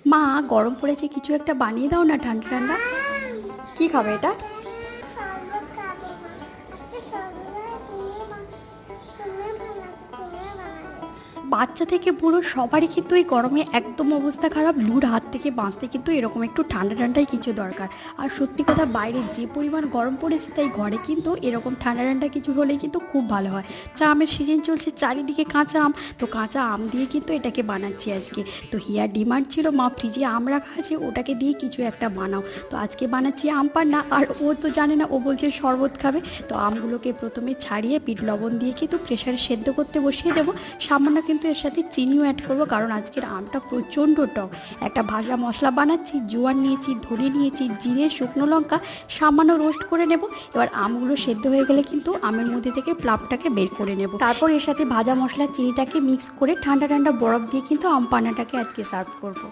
মা, গরম পড়েছে, কিছু একটা বানিয়ে দাও না ঠান্ডা ঠান্ডা। কি খাবে এটা? শরবত খাবো মা। আজকে শরবত তুমি বানাবে। বাচ্চা থেকে বুড়ো সবারই কিন্তু এই গরমে একদম অবস্থা খারাপ। লুর হাত থেকে বাঁচতে কিন্তু এরকম একটু ঠান্ডা ঠান্ডাই কিছু দরকার। আর সত্যি কথা, বাইরে যে পরিমাণ গরম পড়েছে, তাই ঘরে কিন্তু এরকম ঠান্ডা ঠান্ডা কিছু হলেই কিন্তু খুব ভালো হয়। আমের সিজন চলছে, চারিদিকে কাঁচা আম, তো কাঁচা আম দিয়ে কিন্তু এটাকে বানাচ্ছি আজকে। তো হিয়ার ডিমান্ড ছিল মা ফ্রিজে আম রাখা আছে, ওটাকে দিয়ে কিছু একটা বানাও। তো আজকে বানাচ্ছি আম পান্না। আর ও তো জানে না, ও বলছে শরবত খাবে। তো আমগুলোকে প্রথমে ছাড়িয়ে বিট লবণ দিয়ে কিন্তু প্রেশারে সেদ্ধ করতে বসিয়ে দেবো। সামান্য কিন্তু এর সাথে চিনিও অ্যাড করবো, কারণ আজকের আমটা প্রচণ্ড টক। একটা ভাজা মশলা বানাচ্ছি, জোয়ান নিয়েছি, ধনে নিয়েছি, জিরে, শুকনো লঙ্কা সামান্য রোস্ট করে নেব। এবার আমগুলো সেদ্ধ হয়ে গেলে কিন্তু আমের মধ্যে থেকে প্লাপটাকে বের করে নেব। তারপর এর সাথে ভাজা মশলা চিনিটাকে মিক্স করে ঠান্ডা ঠান্ডা বরফ দিয়ে কিন্তু আম পান্নাটাকে আজকে সার্ভ করব।